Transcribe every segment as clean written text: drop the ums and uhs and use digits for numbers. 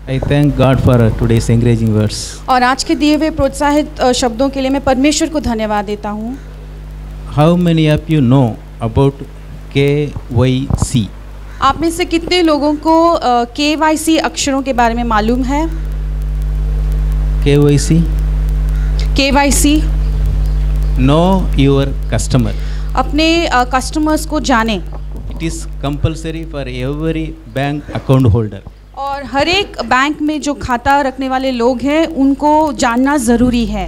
I thank God for today's encouraging words. और आज के दिए हुए प्रोत्साहित शब्दों के लिए मैं परमेश्वर को धन्यवाद देता हूँ। How many of you know about KYC? आप में से कितने लोगों को KYC अक्षरों के बारे में मालूम है? KYC? KYC Know your customer. अपने कस्टमर्स को जाने। It is compulsory for every bank account holder. और हर एक बैंक में जो खाता रखने वाले लोग हैं उनको जानना ज़रूरी है।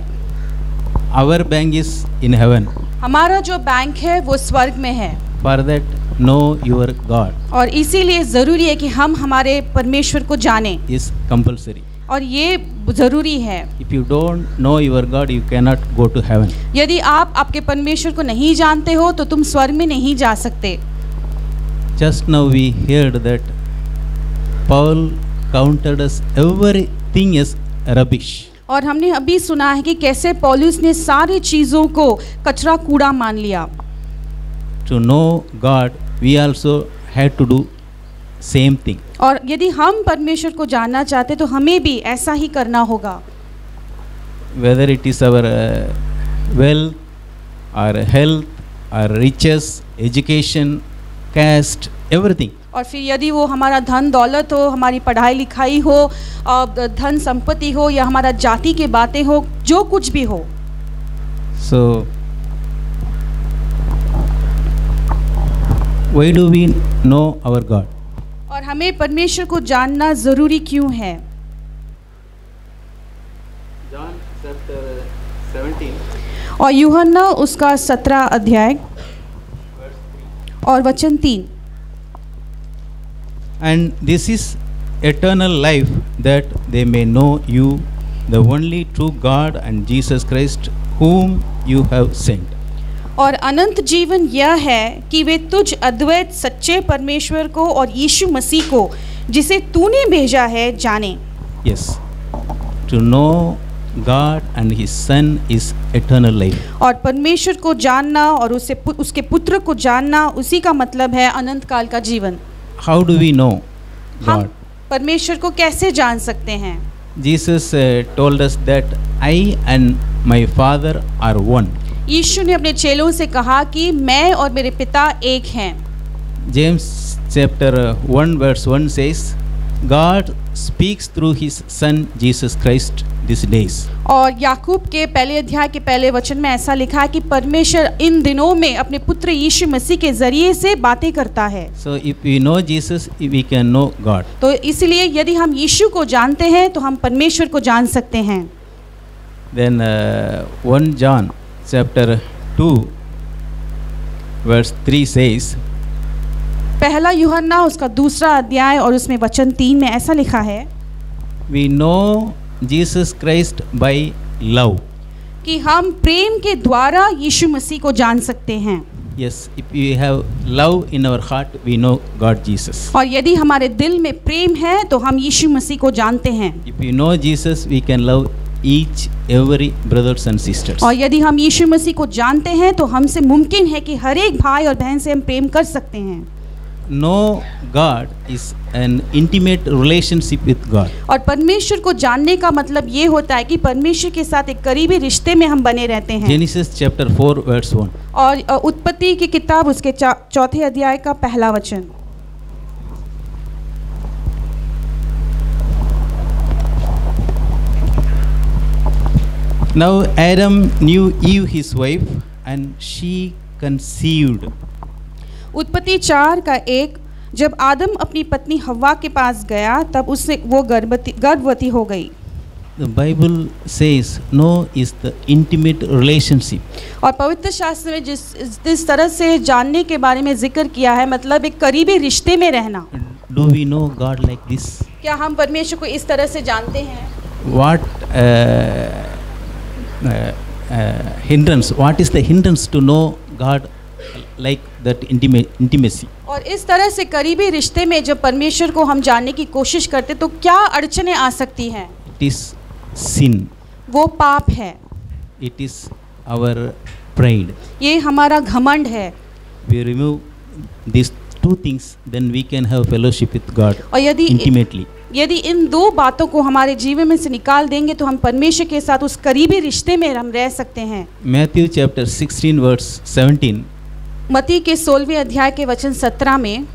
Our bank is in heaven. हमारा जो बैंक है वो स्वर्ग में है। For that, know your God. और इसीलिए ज़रूरी है कि हम हमारे परमेश्वर को जानें। Is compulsory. और ये ज़रूरी है। If you don't know your God, you cannot go to heaven. यदि आप आपके परमेश्वर को नहीं जानते हो तो तुम स्वर्ग में नहीं जा सकते। Just now we heard that Paul counted us everything as rubbish. और हमने अभी सुना है कि कैसे पौलुस ने सारी चीज़ों को कचरा कूड़ा मान लिया। To know God, we also had to do same thing. और यदि हम परमेश्वर को जानना चाहते तो हमें भी ऐसा ही करना होगा। Whether it is our wealth or health or riches, education, caste, everything. और फिर यदि वो हमारा धन दौलत हो, हमारी पढ़ाई लिखाई हो, धन संपत्ति हो या हमारा जाति के बातें हो, जो कुछ भी हो। So why do we know our God? और हमें परमेश्वर को जानना ज़रूरी क्यों है? John chapter 17. और यूहन्ना उसका 17 अध्याय और वचन 3। And this is eternal life, that they may know you, the only true God, and Jesus Christ, whom you have sent. और अनंत जीवन यह है कि वे तुझ अद्वैत सच्चे परमेश्वर को और यीशु मसीह को जिसे तूने भेजा है जाने। Yes, to know God and His Son is eternal life. और परमेश्वर को जानना और उसके पुत्र को जानना, उसी का मतलब है अनंत काल का जीवन। How do we know हम God? परमेश्वर को कैसे जान सकते हैं? Jesus told us that I and my Father are one. यीशु ने अपने चेलों से कहा कि मैं और मेरे पिता एक हैं। James chapter 1 verse 1 says, God speaks through His Son Jesus Christ these days. और याकूब के पहले अध्याय के पहले वचन में ऐसा लिखा है कि परमेश्वर इन दिनों में अपने पुत्र यीशु मसीह के जरिए से बातें करता है। So if we know Jesus, we can know God. तो इसलिए यदि हम यीशु को जानते हैं तो हम परमेश्वर को जान सकते हैं। Then 1 John chapter 2 verse 3 says, पहला यूहन्ना उसका दूसरा अध्याय और उसमें वचन 3 में ऐसा लिखा है, we know Jesus Christ by love. कि हम प्रेम के द्वारा यीशु मसीह को जान सकते हैं। Yes, if we have love in our heart, we know God Jesus. और यदि हमारे दिल में प्रेम है तो हम यीशु मसीह को जानते हैं। If we know Jesus, we can love each every brothers and sisters. और यदि हम यीशु मसीह को जानते हैं तो हमसे मुमकिन है कि हर एक भाई और बहन से हम प्रेम कर सकते हैं। Know God is an intimate relationship with God. और परमेश्वर को जानने का मतलब ये होता है कि परमेश्वर के साथ एक करीबी रिश्ते में हम बने रहते हैं। Genesis chapter 4 verse 1. और उत्पत्ति की किताब उसके चौथे अध्याय का पहला वचन। Now Adam knew Eve his wife, and she conceived. उत्पत्ति 4 का 1। जब आदम अपनी पत्नी हव्वा के पास गया तब वो गर्भवती हो गई। The Bible says no is the intimate relationship. और पवित्र शास्त्र में जिस तरह से जानने के बारे में जिक्र किया है, मतलब एक करीबी रिश्ते में रहना। Do we know God like this? क्या हम परमेश्वर को इस तरह से जानते हैं? What hindrance? What is the hindrance to know God like that intimacy? और इस तरह से करीबी रिश्ते में जब परमेश्वर को हम जानने की कोशिश करते तो क्या अड़चनें आ सकती हैं? It is sin. वो पाप है। It is our pride. ये हमारा घमंड है। We remove these two things, then we can have fellowship with God और intimately. यदि इन दो बातों को हमारे जीवन में से निकाल देंगे तो हम परमेश्वर के साथ उस करीबी रिश्ते में हम रह सकते हैं। Matthew chapter 16 verse 17. मत्ती के 16वें अध्याय के वचन 17 में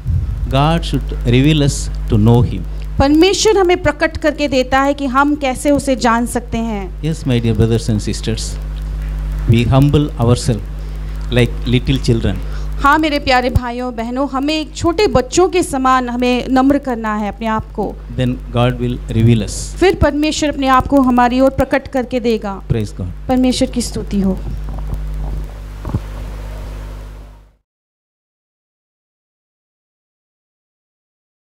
God should reveal us to know Him. परमेश्वर हमें प्रकट करके देता है कि हम कैसे उसे जान सकते हैं। Yes, my dear brothers and sisters, we humble ourselves like little children. हाँ मेरे प्यारे भाइयों बहनों, हमें एक छोटे बच्चों के समान हमें नम्र करना है अपने आप को। Then God will reveal us. फिर परमेश्वर अपने आप को हमारी ओर प्रकट करके देगा। Praise God. परमेश्वर की स्तुति हो।